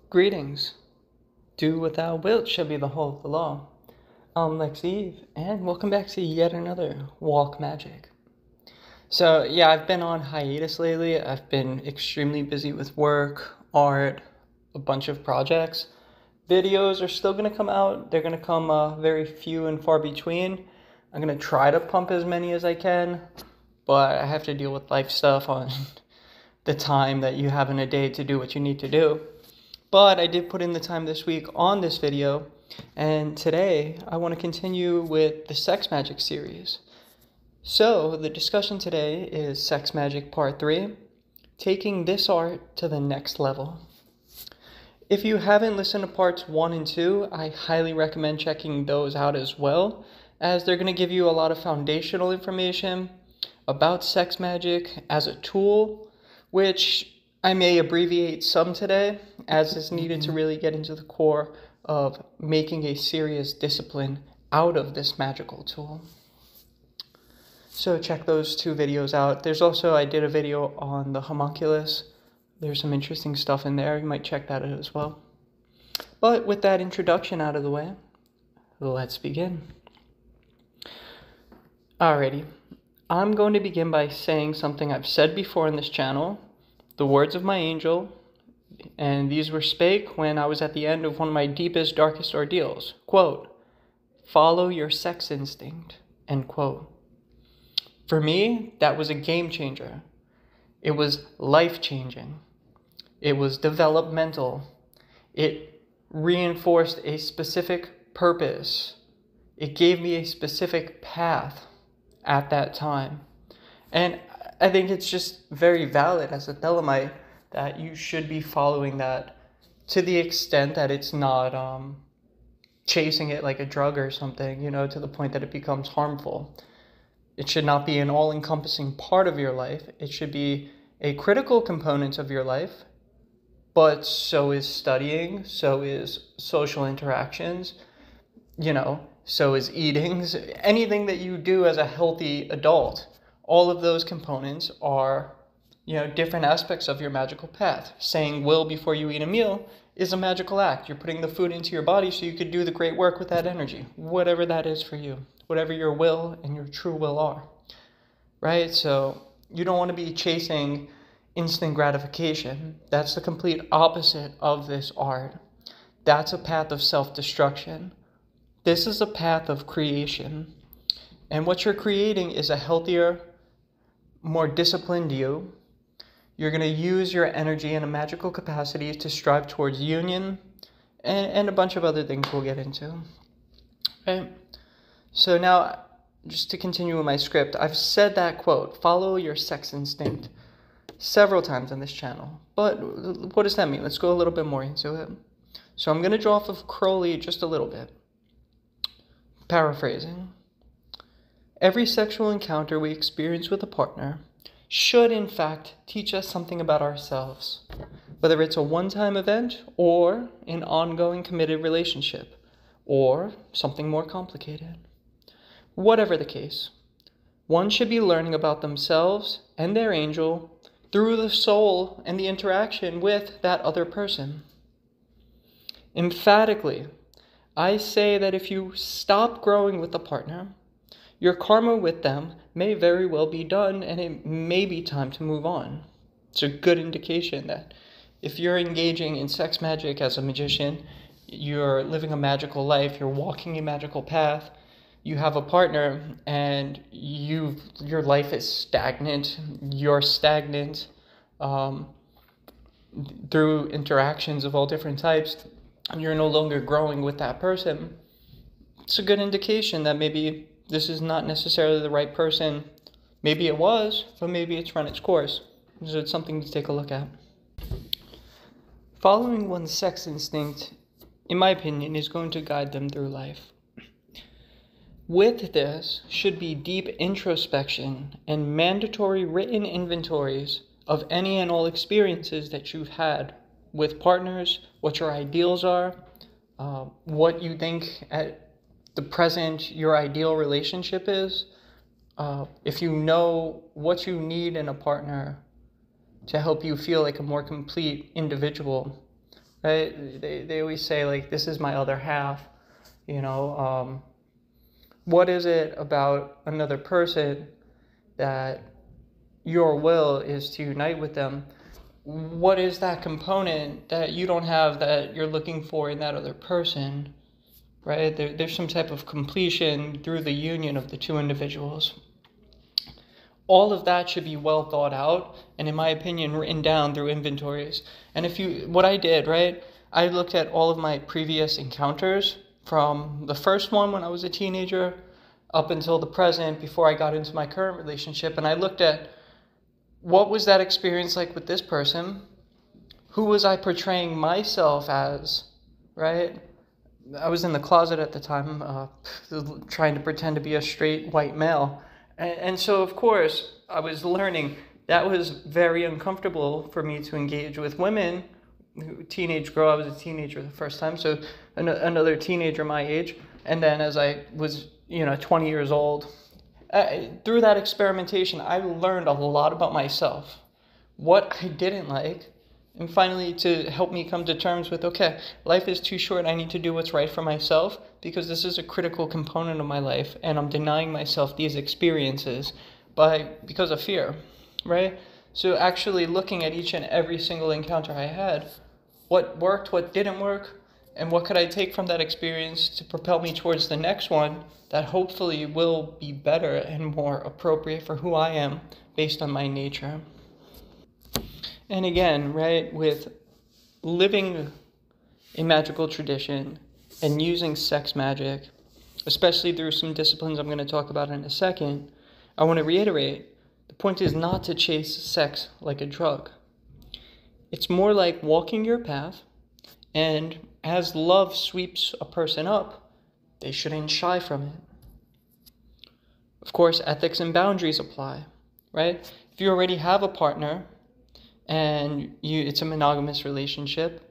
Greetings. Do without wilt shall be the whole of the law. I'm Lexi Eve, and welcome back to yet another Walk Magick. So yeah, I've been on hiatus lately. I've been extremely busy with work, art, a bunch of projects. Videos are still going to come out. They're going to come very few and far between. I'm going to try to pump as many as I can, but I have to deal with life stuff on the time that you have in a day to do what you need to do. But I did put in the time this week on this video, and today I want to continue with the Sex Magick series. So the discussion today is Sex Magick Part 3, taking this art to the next level. If you haven't listened to parts 1 and 2, I highly recommend checking those out as well, as they're going to give you a lot of foundational information about Sex Magick as a tool, which I may abbreviate some today, as is needed to really get into the core of making a serious discipline out of this magical tool. So check those 2 videos out. There's also, I did a video on the homunculus. There's some interesting stuff in there. You might check that out as well. But with that introduction out of the way, let's begin. Alrighty. I'm going to begin by saying something I've said before in this channel, the words of my angel, and these were spake when I was at the end of one of my deepest, darkest ordeals. Quote, "Follow your sex instinct," end quote. For me, that was a game changer. It was life-changing. It was developmental. It reinforced a specific purpose. It gave me a specific path at that time. And I think it's just very valid as a Thelemite that you should be following that to the extent that it's not chasing it like a drug or something, to the point that it becomes harmful. It should not be an all-encompassing part of your life. It should be a critical component of your life, but so is studying, so is social interactions, so is eating, anything that you do as a healthy adult. All of those components are, different aspects of your magical path. Saying will before you eat a meal is a magical act. You're putting the food into your body so you could do the great work with that energy, whatever that is for you, whatever your will and your true will are, right? So you don't want to be chasing instant gratification. That's the complete opposite of this art. That's a path of self-destruction. This is a path of creation. And what you're creating is a healthier, more disciplined you. You're going to use your energy in a magical capacity to strive towards union and a bunch of other things we'll get into. Okay? So now, just to continue with my script, I've said that quote, "Follow your sex instinct," several times on this channel. But what does that mean? Let's go a little bit more into it. So I'm going to draw off of Crowley just a little bit. Paraphrasing. Every sexual encounter we experience with a partner should, in fact, teach us something about ourselves, whether it's a one-time event or an ongoing committed relationship, or something more complicated. Whatever the case, one should be learning about themselves and their angel through the soul and the interaction with that other person. Emphatically, I say that if you stop growing with a partner, your karma with them may very well be done, and it may be time to move on. It's a good indication that if you're engaging in sex magic as a magician, you're living a magical life, you're walking a magical path, you have a partner, and your life is stagnant, you're stagnant through interactions of all different types, and you're no longer growing with that person, it's a good indication that maybe this is not necessarily the right person. Maybe it was, but maybe it's run its course. So it's something to take a look at. Following one's sex instinct, in my opinion, is going to guide them through life. With this should be deep introspection and mandatory written inventories of any and all experiences that you've had with partners, what your ideals are, what you think at the present your ideal relationship is. If you know what you need in a partner to help you feel like a more complete individual, right? They always say, like, this is my other half, you know. What is it about another person that your will is to unite with them? What is that component that you don't have that you're looking for in that other person, right? There's some type of completion through the union of the two individuals. All of that should be well thought out, and in my opinion, written down through inventories. And what I did, right? I looked at all of my previous encounters from the first one when I was a teenager up until the present before I got into my current relationship, and I looked at what was that experience like with this person? Who was I portraying myself as, right? I was in the closet at the time, trying to pretend to be a straight white male. And so, of course, I was learning that was very uncomfortable for me to engage with women. Teenage girl, I was a teenager the first time, so another teenager my age. And then as I was, 20 years old, through that experimentation, I learned a lot about myself, what I didn't like, and finally to help me come to terms with, okay, life is too short, I need to do what's right for myself, because this is a critical component of my life, and I'm denying myself these experiences because of fear, right? So actually looking at each and every single encounter I had, what worked, what didn't work, and what could I take from that experience to propel me towards the next one that hopefully will be better and more appropriate for who I am based on my nature. And again, right, with living a magical tradition and using sex magic, especially through some disciplines I'm going to talk about in a second, I want to reiterate, the point is not to chase sex like a drug. It's more like walking your path, and as love sweeps a person up, they shouldn't shy from it. Of course, ethics and boundaries apply, right? If you already have a partner and it's a monogamous relationship,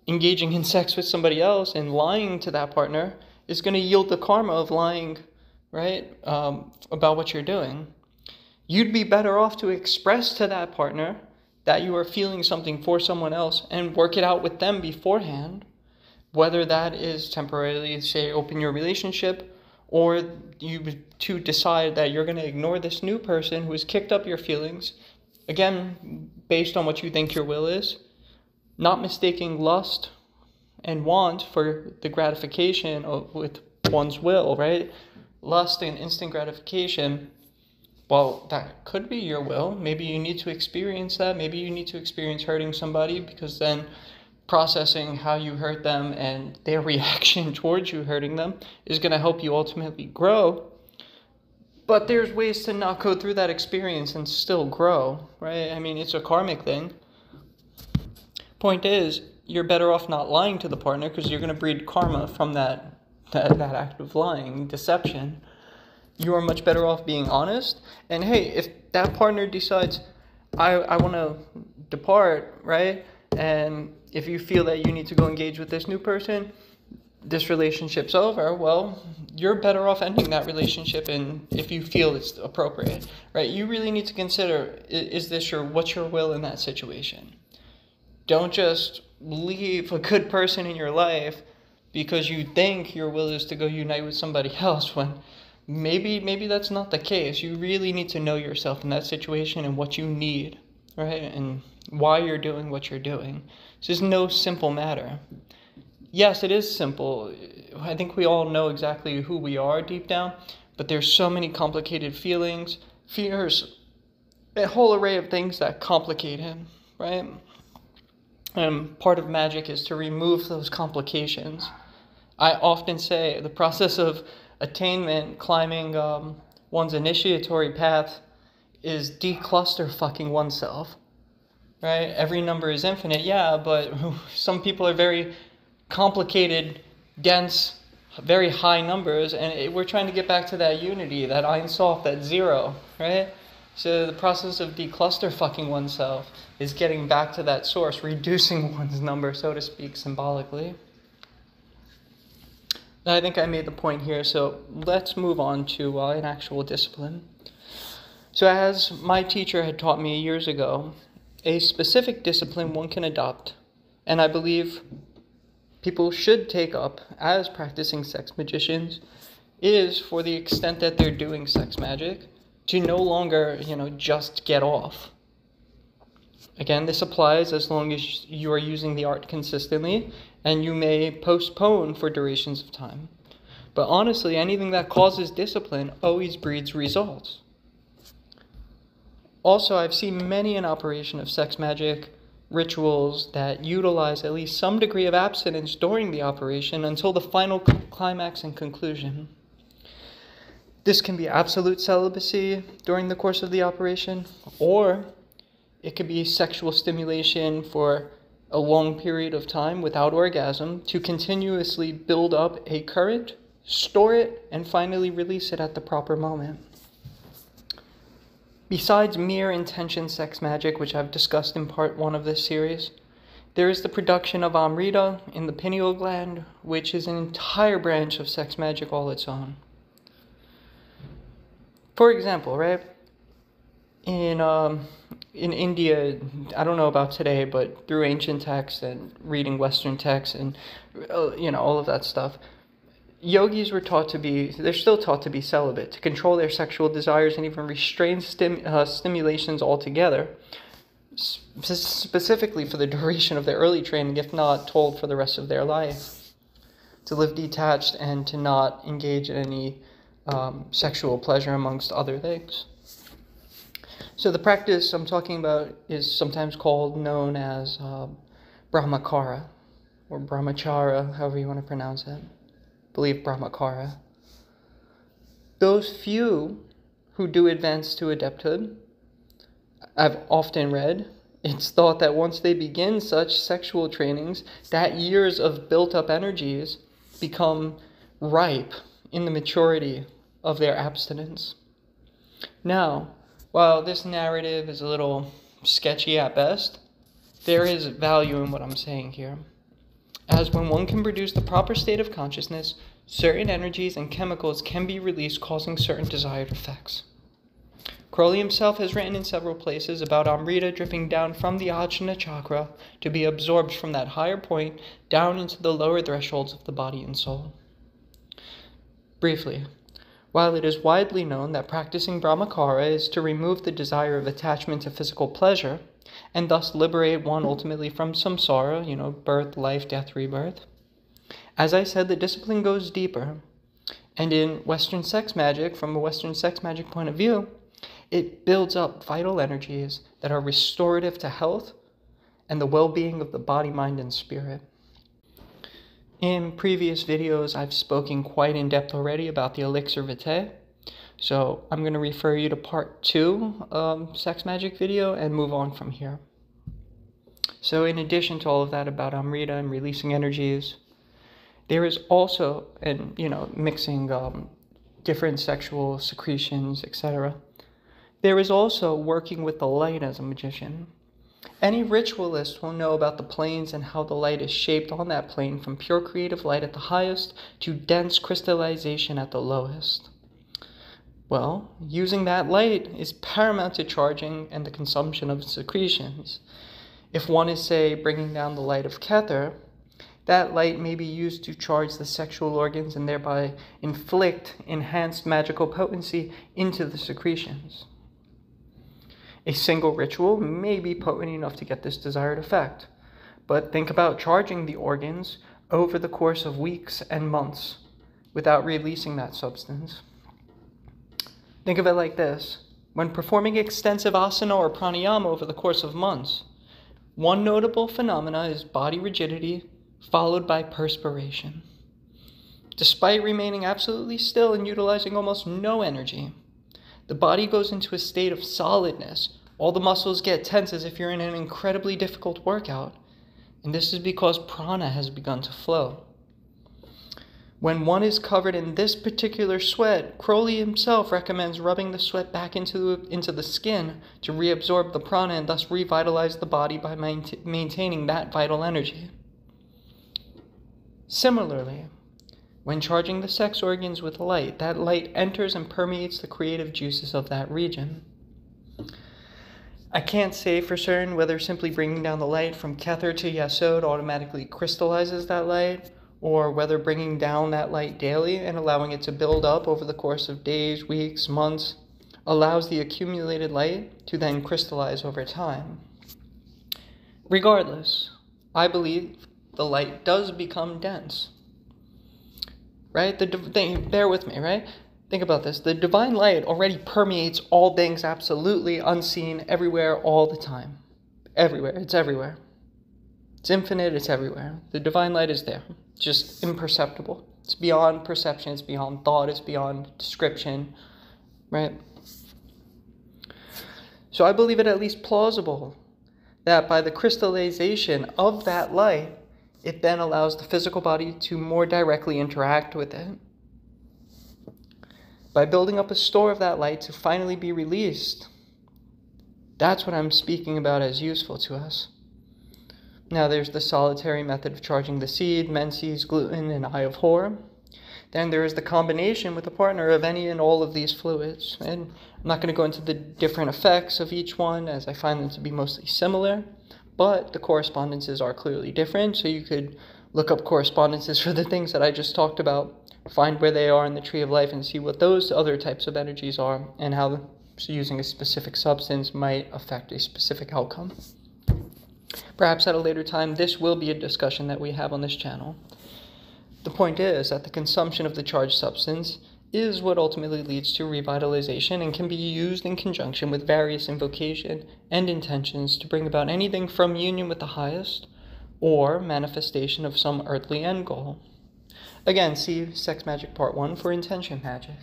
engaging in sex with somebody else and lying to that partner is going to yield the karma of lying, right, about what you're doing. You'd be better off to express to that partner that you are feeling something for someone else and work it out with them beforehand, whether that is temporarily, say, open your relationship, or you to decide that you're going to ignore this new person who has kicked up your feelings, again, based on what you think your will is, not mistaking lust and want for the gratification with one's will, right? Lust and instant gratification, well, that could be your will. Maybe you need to experience that. Maybe you need to experience hurting somebody, because then processing how you hurt them and their reaction towards you hurting them is going to help you ultimately grow. But there's ways to not go through that experience and still grow, right? I mean, it's a karmic thing. Point is, you're better off not lying to the partner, because you're going to breed karma from that act of lying, deception. You are much better off being honest. And hey, if that partner decides, I want to depart, right? And if you feel that you need to go engage with this new person, this relationship's over, well, you're better off ending that relationship, and if you feel it's appropriate, right? You really need to consider, what's your will in that situation? Don't just leave a good person in your life because you think your will is to go unite with somebody else, when maybe that's not the case. You really need to know yourself in that situation and what you need, right? And why you're doing what you're doing. This is no simple matter. Yes, it is simple. I think we all know exactly who we are deep down, but there's so many complicated feelings, fears, a whole array of things that complicate it, right? And part of magic is to remove those complications. I often say the process of attainment, climbing one's initiatory path, is decluster fucking oneself, right? Every number is infinite, yeah, but some people are very complicated, dense, very high numbers, and we're trying to get back to that unity, that Ein Sof, that zero, right? So the process of decluster fucking oneself is getting back to that source, reducing one's number, so to speak, symbolically. I think I made the point here, so let's move on to an actual discipline. So as my teacher had taught me years ago, a specific discipline one can adopt and I believe people should take up as practicing sex magicians, is for the extent that they're doing sex magic, to no longer, just get off. Again, this applies as long as you are using the art consistently, and you may postpone for durations of time. But honestly, anything that causes discipline always breeds results. Also, I've seen many an operation of sex magic rituals that utilize at least some degree of abstinence during the operation until the final climax and conclusion. This can be absolute celibacy during the course of the operation, or it could be sexual stimulation for a long period of time without orgasm to continuously build up a current, store it, and finally release it at the proper moment. Besides mere intention sex magic, which I've discussed in part 1 of this series, there is the production of amrita in the pineal gland, which is an entire branch of sex magic all its own. For example, right? In India, I don't know about today, but through ancient texts and reading Western texts and, all of that stuff, yogis were they're still taught to be celibate, to control their sexual desires and even restrain stimulations altogether, specifically for the duration of their early training, if not told for the rest of their life, to live detached and to not engage in any sexual pleasure amongst other things. So the practice I'm talking about is sometimes known as Brahmacharya, or Brahmacharya, however you want to pronounce it. I believe Brahmacharya. Those few who do advance to adepthood, I've often read, it's thought that once they begin such sexual trainings, that years of built-up energies become ripe in the maturity of their abstinence. Now, while this narrative is a little sketchy at best, there is value in what I'm saying here. As when one can produce the proper state of consciousness, certain energies and chemicals can be released, causing certain desired effects. Crowley himself has written in several places about amrita dripping down from the Ajna chakra to be absorbed from that higher point down into the lower thresholds of the body and soul. Briefly, while it is widely known that practicing Brahmacharya is to remove the desire of attachment to physical pleasure, and thus liberate one ultimately from samsara, birth, life, death, rebirth, as I said, the discipline goes deeper, and in Western sex magic, from a Western sex magic point of view, it builds up vital energies that are restorative to health and the well-being of the body, mind, and spirit. In previous videos, I've spoken quite in depth already about the elixir vitae, so I'm going to refer you to part 2 sex magic video and move on from here. So in addition to all of that about amrita and releasing energies, there is also, mixing different sexual secretions, etc. There is also working with the light as a magician. Any ritualist will know about the planes and how the light is shaped on that plane from pure creative light at the highest to dense crystallization at the lowest. Well, using that light is paramount to charging and the consumption of secretions. If one is, say, bringing down the light of Kether, that light may be used to charge the sexual organs and thereby inflict enhanced magical potency into the secretions. A single ritual may be potent enough to get this desired effect, but think about charging the organs over the course of weeks and months without releasing that substance. Think of it like this. When performing extensive asana or pranayama over the course of months, one notable phenomena is body rigidity followed by perspiration. Despite remaining absolutely still and utilizing almost no energy, the body goes into a state of solidness. All the muscles get tense as if you're in an incredibly difficult workout, and this is because prana has begun to flow. When one is covered in this particular sweat, Crowley himself recommends rubbing the sweat back into the skin to reabsorb the prana and thus revitalize the body by maintaining that vital energy. Similarly, when charging the sex organs with light, that light enters and permeates the creative juices of that region. I can't say for certain whether simply bringing down the light from Kether to Yesod automatically crystallizes that light, or whether bringing down that light daily and allowing it to build up over the course of days, weeks, months, allows the accumulated light to then crystallize over time. Regardless, I believe the light does become dense. Right? Bear with me, right? Think about this. The divine light already permeates all things absolutely, unseen, everywhere, all the time. Everywhere. It's everywhere. It's infinite. It's everywhere. The divine light is there. Just imperceptible. It's beyond perception. It's beyond thought. It's beyond description. Right? So I believe it at least plausible that by the crystallization of that light, it then allows the physical body to more directly interact with it. By building up a store of that light to finally be released, that's what I'm speaking about as useful to us. Now there's the solitary method of charging the seed, menses, gluten, and eye of horror. Then there is the combination with a partner of any and all of these fluids. And I'm not going to go into the different effects of each one, as I find them to be mostly similar, but the correspondences are clearly different. So you could look up correspondences for the things that I just talked about, find where they are in the tree of life, and see what those other types of energies are, and how using a specific substance might affect a specific outcome. Perhaps at a later time, this will be a discussion that we have on this channel. The point is that the consumption of the charged substance is what ultimately leads to revitalization and can be used in conjunction with various invocation and intentions to bring about anything from union with the highest or manifestation of some earthly end goal. Again, see Sex Magick Part 1 for intention magic.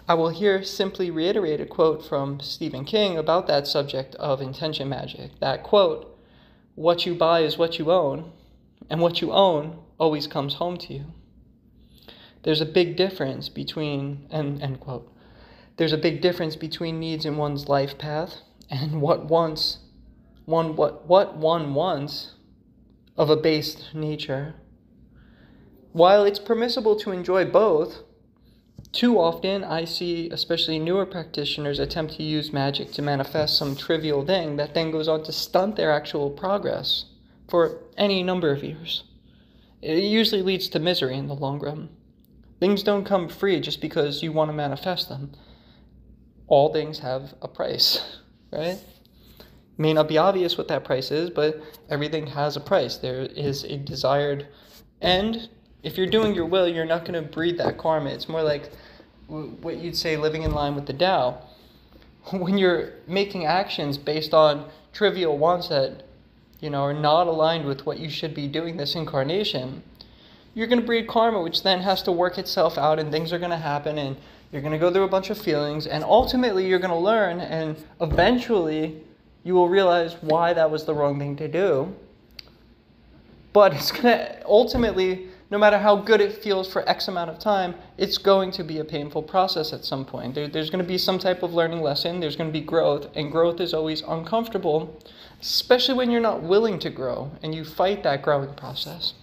I will here simply reiterate a quote from Stephen King about that subject of intention magic. That quote, "What you buy is what you own, and what you own always comes home to you." There's a big difference between, end quote. There's a big difference between needs in one's life path and what one wants of a based nature. While it's permissible to enjoy both, too often I see especially newer practitioners attempt to use magic to manifest some trivial thing that then goes on to stunt their actual progress for any number of years. It usually leads to misery in the long run. Things don't come free just because you want to manifest them. All things have a price, right? It may not be obvious what that price is, but everything has a price. There is a desired end. If you're doing your will, you're not going to breed that karma. It's more like what you'd say living in line with the Tao. When you're making actions based on trivial wants that, are not aligned with what you should be doing this incarnation, you're going to breed karma, which then has to work itself out, and things are going to happen, and you're going to go through a bunch of feelings, and ultimately you're going to learn, and eventually you will realize why that was the wrong thing to do. But it's going to ultimately, no matter how good it feels for X amount of time, it's going to be a painful process at some point. There's going to be some type of learning lesson. There's going to be growth, and growth is always uncomfortable, especially when you're not willing to grow and you fight that growing process,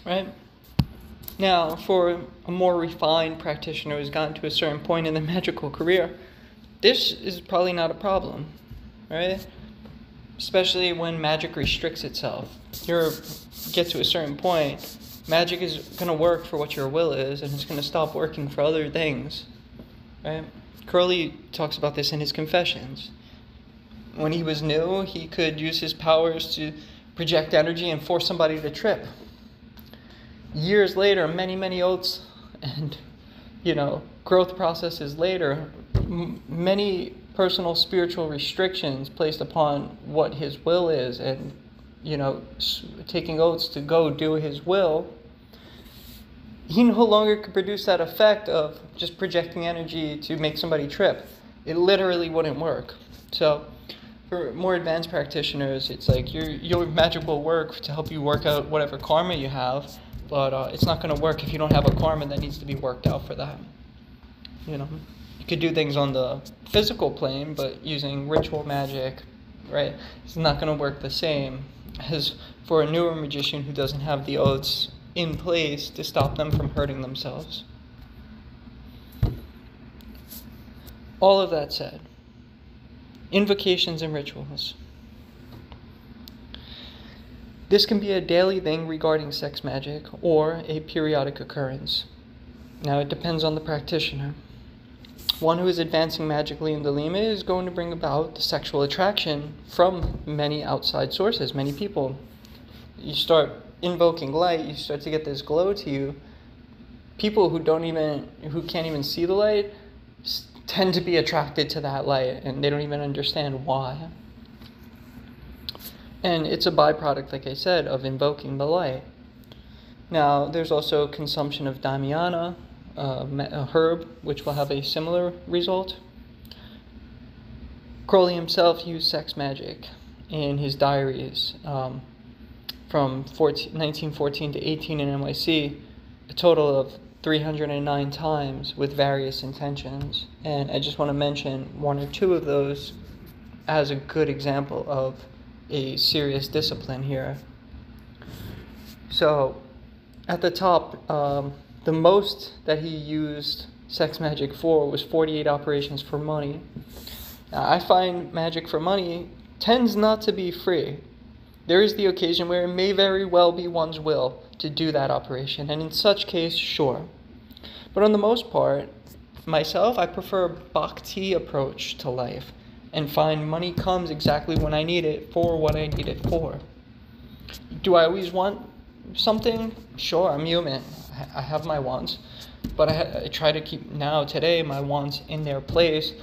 right? Now, for a more refined practitioner who's gotten to a certain point in their magical career, this is probably not a problem, right? Especially when magic restricts itself. You get to a certain point, magic is going to work for what your will is, and it's going to stop working for other things, right? Crowley talks about this in his Confessions. When he was new, he could use his powers to project energy and force somebody to trip. Years later, many oaths and, growth processes later, many personal spiritual restrictions placed upon what his will is, and, taking oaths to go do his will, he no longer could produce that effect of just projecting energy to make somebody trip. It literally wouldn't work. So for more advanced practitioners, it's like your magic will work to help you work out whatever karma you have, but it's not going to work if you don't have a karma that needs to be worked out for that. You could do things on the physical plane, but using ritual magic, right, it's not going to work the same as for a newer magician who doesn't have the oaths in place to stop them from hurting themselves. All of that said, Invocations and rituals. This can be a daily thing regarding sex magic or a periodic occurrence. Now, it depends on the practitioner. One who is advancing magically in the Lima is going to bring about the sexual attraction from many outside sources, many people. You start invoking light, you start to get this glow to you. People who can't even see the light tend to be attracted to that light, and they don't even understand why. And it's a byproduct, like I said, of invoking the light. Now, there's also consumption of damiana, a herb, which will have a similar result. Crowley himself used sex magic in his diaries from 1914 to 18 in NYC, a total of 309 times with various intentions. And I just want to mention one or two of those as a good example of a serious discipline here. So, at the top, the most that he used sex magic for was 48 operations for money. Now, I find magic for money tends not to be free. There is the occasion where it may very well be one's will to do that operation, and in such case, sure. But on the most part, myself, I prefer a bhakti approach to life and find money comes exactly when I need it for what I need it for. Do I always want something? Sure, I'm human. I have my wants, but I try to keep today my wants in their place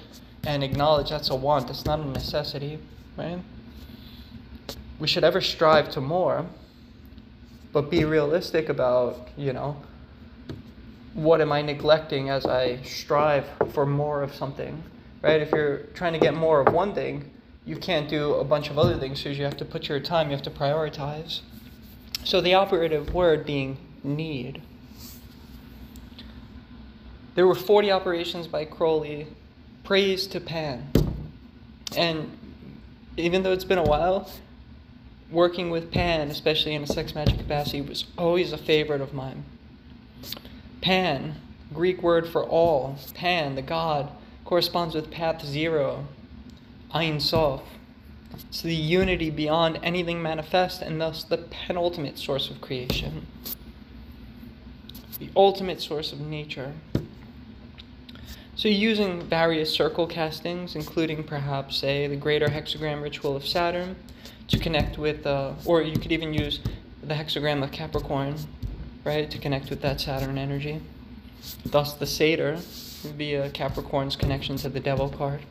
and acknowledge that's a want, that's not a necessity, right? We should ever strive to more, but be realistic about, what am I neglecting as I strive for more of something, right? If you're trying to get more of one thing, you can't do a bunch of other things, so you have to put your time, you have to prioritize. So the operative word being need. There were 40 operations by Crowley, praise to Pan. And even though it's been a while, working with Pan, especially in a sex magic capacity, was always a favorite of mine. Pan, Greek word for all, Pan, the god, corresponds with path zero, Ein Sof. It's the unity beyond anything manifest, and thus the penultimate source of creation, the ultimate source of nature. So using various circle castings, including perhaps, say, the greater hexagram ritual of Saturn, to connect with, or you could even use the hexagram of Capricorn, right, to connect with that Saturn energy. Thus the Satyr would be a Capricorn's connection to the Devil card.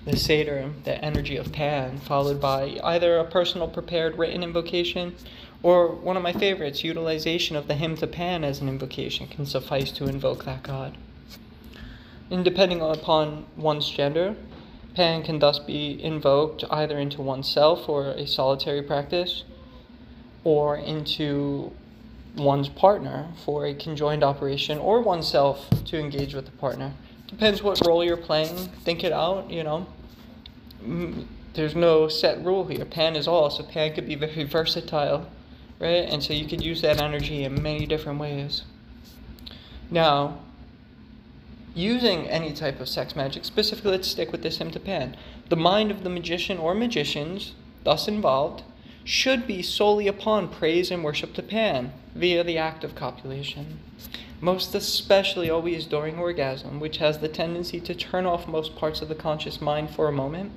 The Satyr, the energy of Pan, followed by either a personal prepared written invocation, or one of my favorites, utilization of the hymn to Pan as an invocation can suffice to invoke that god. And depending upon one's gender, Pan can thus be invoked either into oneself or a solitary practice, or into one's partner for a conjoined operation, or oneself to engage with the partner. Depends what role you're playing. Think it out, There's no set rule here. Pan is all, so Pan could be very versatile, right? And so you could use that energy in many different ways. Now, using any type of sex magic, specifically let's stick with this hymn to Pan. The mind of the magician or magicians, thus involved, should be solely upon praise and worship to Pan via the act of copulation. Most especially always during orgasm, which has the tendency to turn off most parts of the conscious mind for a moment.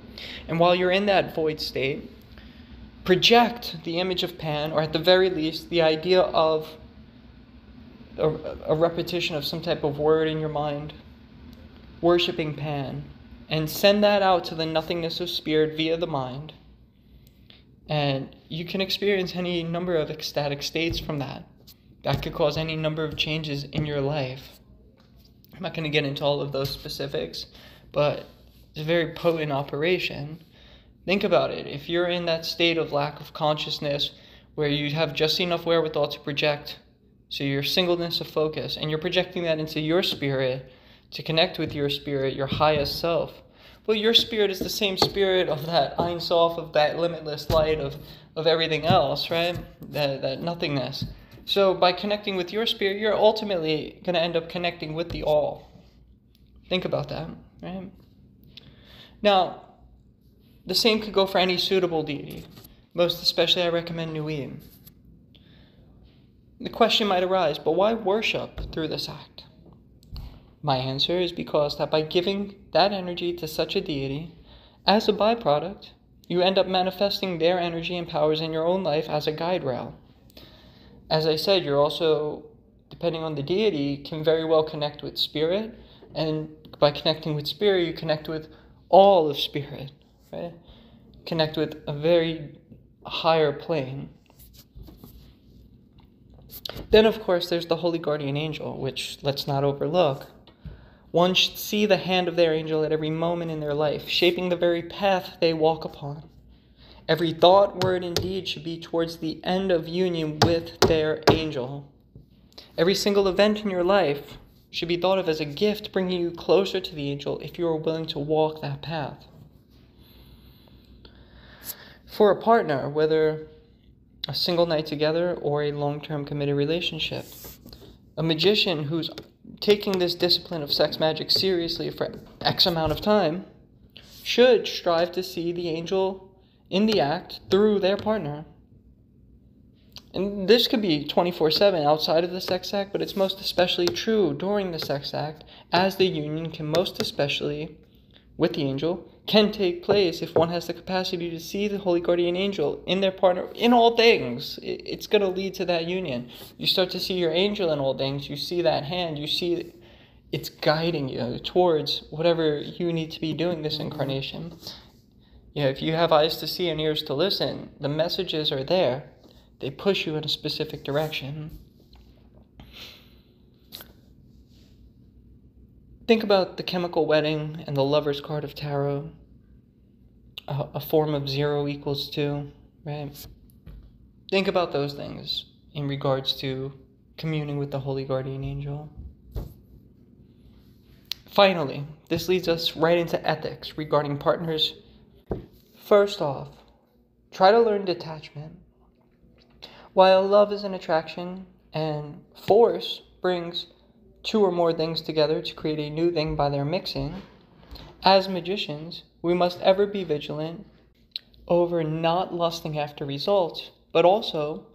And while you're in that void state, project the image of Pan, or at the very least, the idea of a repetition of some type of word in your mind, worshiping Pan, and send that out to the nothingness of spirit via the mind. And you can experience any number of ecstatic states from that. That could cause any number of changes in your life. I'm not going to get into all of those specifics, but it's a very potent operation. Think about it. If you're in that state of lack of consciousness where you have just enough wherewithal to project, so your singleness of focus, and you're projecting that into your spirit to connect with your spirit, your highest self. Well, your spirit is the same spirit of that Ein Sof, of that limitless light, of everything else, right? That nothingness. So by connecting with your spirit, you're ultimately going to end up connecting with the all. Think about that, right? Now, The same could go for any suitable deity. Most especially, I recommend Nuim. The question might arise, but why worship through this act? My answer is because that by giving that energy to such a deity, as a byproduct, you end up manifesting their energy and powers in your own life as a guide rail. As I said, you're also, depending on the deity, can very well connect with spirit, and by connecting with spirit, you connect with all of spirit, right? Connect with a very higher plane. Then, of course, there's the Holy Guardian Angel, which let's not overlook. One should see the hand of their angel at every moment in their life, shaping the very path they walk upon. Every thought, word, and deed should be towards the end of union with their angel. Every single event in your life should be thought of as a gift bringing you closer to the angel if you are willing to walk that path. For a partner, whether a single night together or a long-term committed relationship, a magician who's taking this discipline of sex magic seriously for X amount of time should strive to see the angel in the act through their partner. And this could be 24/7 outside of the sex act, but it's most especially true during the sex act, as the union can most especially, with the angel, can take place if one has the capacity to see the Holy Guardian Angel in their partner in all things. It's going to lead to that union. You start to see your angel in all things. You see that hand. You see it's guiding you towards whatever you need to be doing this incarnation. Yeah, if you have eyes to see and ears to listen, the messages are there. They push you in a specific direction. Think about the chemical wedding and the lover's card of tarot, a form of 0 equals 2, right? Think about those things in regards to communing with the Holy Guardian Angel. Finally, this leads us right into ethics regarding partners. First off, try to learn detachment. While love is an attraction and force brings 2 or more things together to create a new thing by their mixing, as magicians, we must ever be vigilant over not lusting after results, but also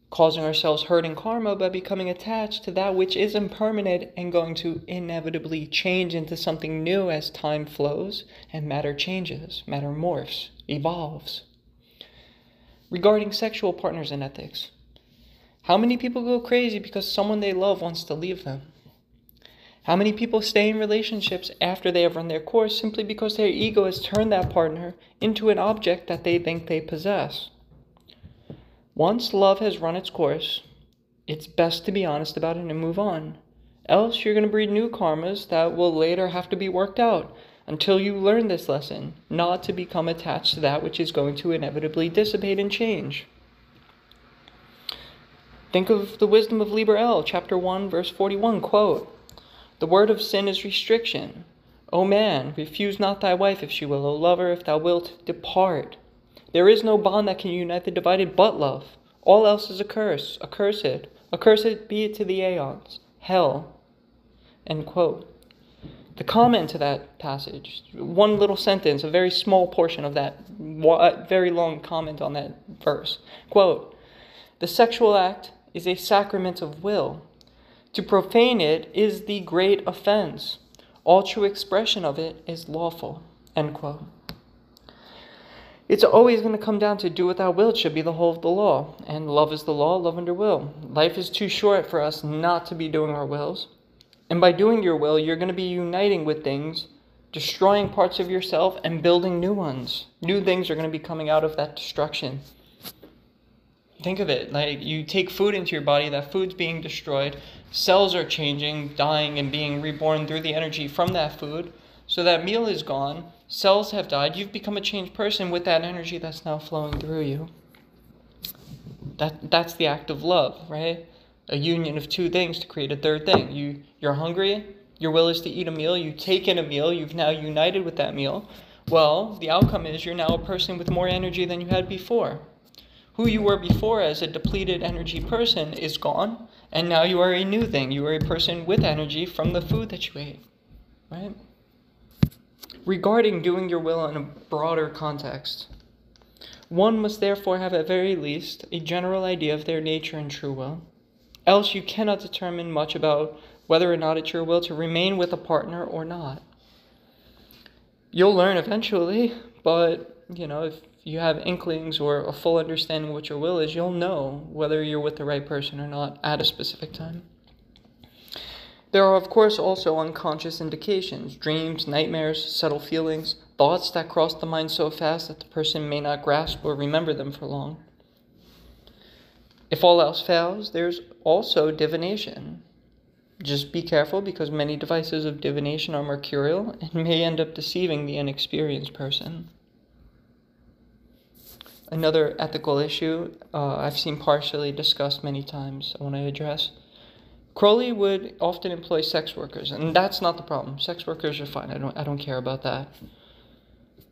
causing ourselves hurt and karma by becoming attached to that which is impermanent and going to inevitably change into something new as time flows and matter changes, matter morphs, evolves. Regarding sexual partners and ethics, how many people go crazy because someone they love wants to leave them? How many people stay in relationships after they have run their course simply because their ego has turned that partner into an object that they think they possess? Once love has run its course, it's best to be honest about it and move on. Else you're going to breed new karmas that will later have to be worked out until you learn this lesson, not to become attached to that which is going to inevitably dissipate and change. Think of the wisdom of Liber L, chapter 1, verse 41, quote, "The word of sin is restriction. O man, refuse not thy wife if she will. O lover, if thou wilt, depart. There is no bond that can unite the divided but love. All else is a curse, accursed. Accursed be it to the aeons. Hell." End quote. The comment to that passage, one little sentence, a very small portion of that, very long comment on that verse. Quote, "The sexual act is a sacrament of will. To profane it is the great offense. All true expression of it is lawful." End quote. It's always going to come down to do what thou wilt should be the whole of the law. And love is the law, love under will. Life is too short for us not to be doing our wills. And by doing your will, you're going to be uniting with things, destroying parts of yourself and building new ones. New things are going to be coming out of that destruction. Think of it, like you take food into your body, that food's being destroyed, cells are changing, dying, and being reborn through the energy from that food. So that meal is gone, cells have died, you've become a changed person with that energy that's now flowing through you. That's the act of love, right? A union of 2 things to create a third thing. You're hungry, your will is to eat a meal, you take in a meal, you've now united with that meal. Well, the outcome is you're now a person with more energy than you had before. Who you were before as a depleted energy person is gone, and now you are a new thing. You are a person with energy from the food that you ate, right? Regarding doing your will in a broader context, one must therefore have at very least a general idea of their nature and true will. Else you cannot determine much about whether or not it's your will to remain with a partner or not. You'll learn eventually, but, if you have inklings or a full understanding of what your will is, you'll know whether you're with the right person or not at a specific time. There are, of course, also unconscious indications, dreams, nightmares, subtle feelings, thoughts that cross the mind so fast that the person may not grasp or remember them for long. If all else fails, there's also divination. Just be careful, because many devices of divination are mercurial and may end up deceiving the inexperienced person. Another ethical issue I've seen partially discussed many times I want to address. Crowley would often employ sex workers, and that's not the problem. Sex workers are fine. I don't care about that.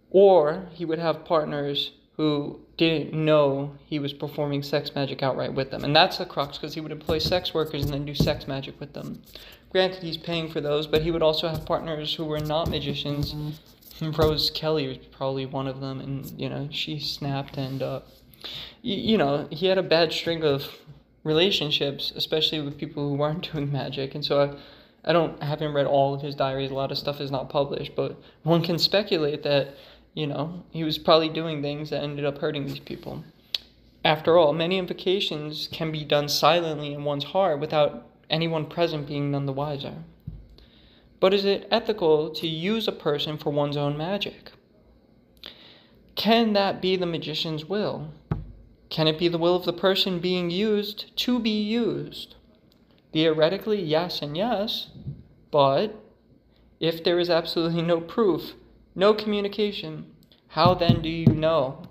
Or he would have partners who didn't know he was performing sex magic outright with them. And that's the crux, because he would employ sex workers and then do sex magic with them. Granted, he's paying for those, but he would also have partners who were not magicians. Rose Kelly was probably one of them, and, she snapped, and, he had a bad string of relationships, especially with people who weren't doing magic. And so I haven't read all of his diaries. A lot of stuff is not published, but one can speculate that, he was probably doing things that ended up hurting these people. After all, many invocations can be done silently in one's heart without anyone present being none the wiser. But is it ethical to use a person for one's own magic? Can that be the magician's will? Can it be the will of the person being used to be used? Theoretically, yes and yes, but if there is absolutely no proof, no communication, how then do you know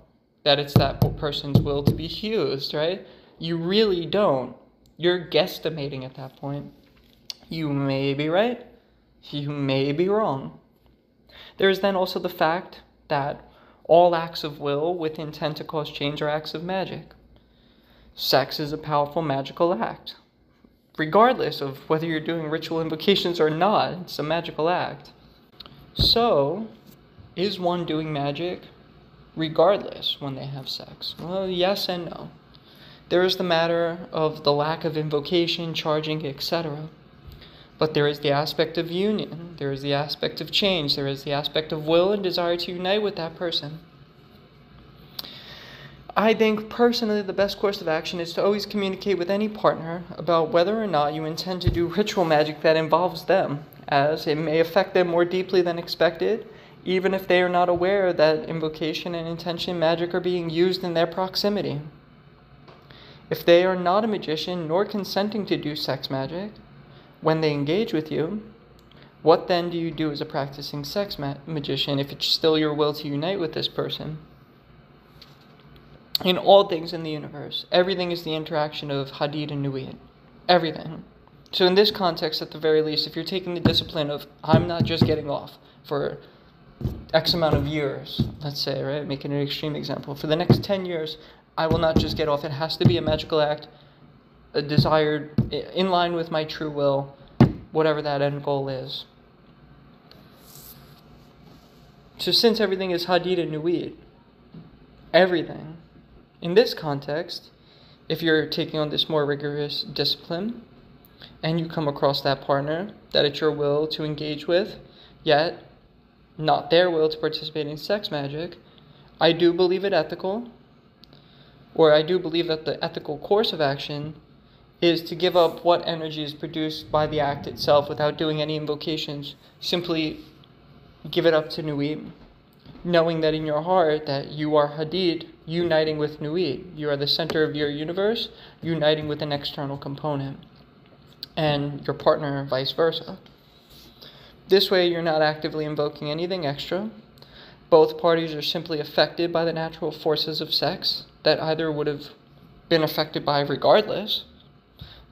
that it's that person's will to be used, right? You really don't. You're guesstimating at that point. You may be right, you may be wrong. There is then also the fact that all acts of will with intent to cause change are acts of magic. Sex is a powerful magical act. Regardless of whether you're doing ritual invocations or not, it's a magical act. So, is one doing magic regardless when they have sex? Well, yes and no. There is the matter of the lack of invocation, charging, etc. But there is the aspect of union, there is the aspect of change, there is the aspect of will and desire to unite with that person. I think personally the best course of action is to always communicate with any partner about whether or not you intend to do ritual magic that involves them, as it may affect them more deeply than expected, even if they are not aware that invocation and intention magic are being used in their proximity. If they are not a magician nor consenting to do sex magic, when they engage with you, what then do you do as a practicing sex magician if it's still your will to unite with this person? In all things in the universe, everything is the interaction of Hadid and Nuit. Everything. So in this context, at the very least, if you're taking the discipline of, I'm not just getting off for X amount of years, let's say, right, making an extreme example, for the next 10 years, I will not just get off. It has to be a magical act, a desired, in line with my true will, whatever that end goal is. So since everything is Hadid and Nuit, everything, in this context, if you're taking on this more rigorous discipline, and you come across that partner that it's your will to engage with, yet not their will to participate in sex magic, I do believe it ethical, or I do believe that the ethical course of action is to give up what energy is produced by the act itself without doing any invocations. Simply give it up to Nuit, knowing that in your heart that you are Hadid uniting with Nuit. You are the center of your universe uniting with an external component, and your partner vice versa. This way you're not actively invoking anything extra. Both parties are simply affected by the natural forces of sex that either would have been affected by regardless,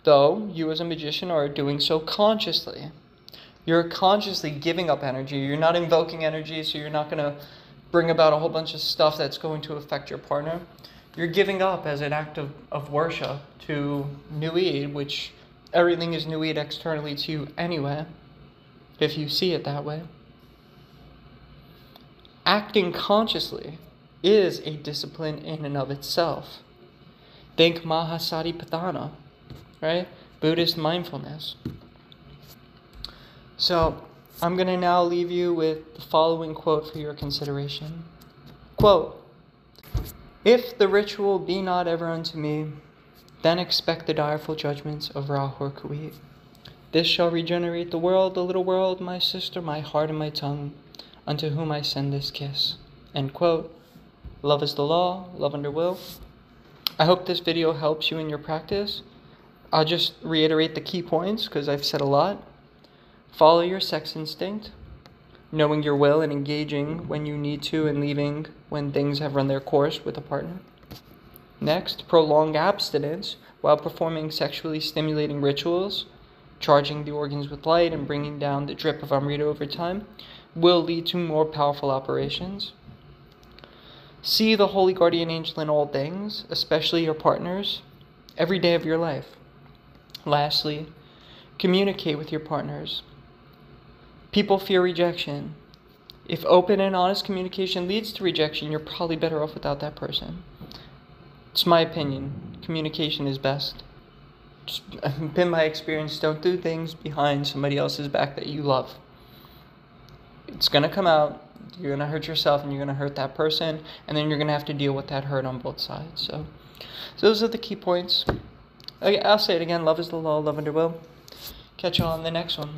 though you as a magician are doing so consciously. You're consciously giving up energy. You're not invoking energy, so you're not going to bring about a whole bunch of stuff that's going to affect your partner. You're giving up as an act of worship to Nuit, which everything is Nuit externally to you anyway, if you see it that way. Acting consciously is a discipline in and of itself. Think Mahasatipatthana, right? Buddhist mindfulness. So, I'm going to now leave you with the following quote for your consideration. Quote, "If the ritual be not ever unto me, then expect the direful judgments of Rahur Kuit. This shall regenerate the little world, my sister, my heart and my tongue, unto whom I send this kiss." End quote. Love is the law, love under will. I hope this video helps you in your practice. I'll just reiterate the key points because I've said a lot. Follow your sex instinct, knowing your will and engaging when you need to and leaving when things have run their course with a partner. Next, prolong abstinence while performing sexually stimulating rituals, charging the organs with light and bringing down the drip of Amrita over time will lead to more powerful operations. See the holy guardian angel in all things, especially your partners, every day of your life. Lastly, communicate with your partners. People fear rejection. If open and honest communication leads to rejection, you're probably better off without that person. It's my opinion. Communication is best. Just been my experience. Don't do things behind somebody else's back that you love. It's going to come out. You're going to hurt yourself and you're going to hurt that person. And then you're going to have to deal with that hurt on both sides. So those are the key points. I'll say it again. Love is the law, love under will. Catch you on the next one.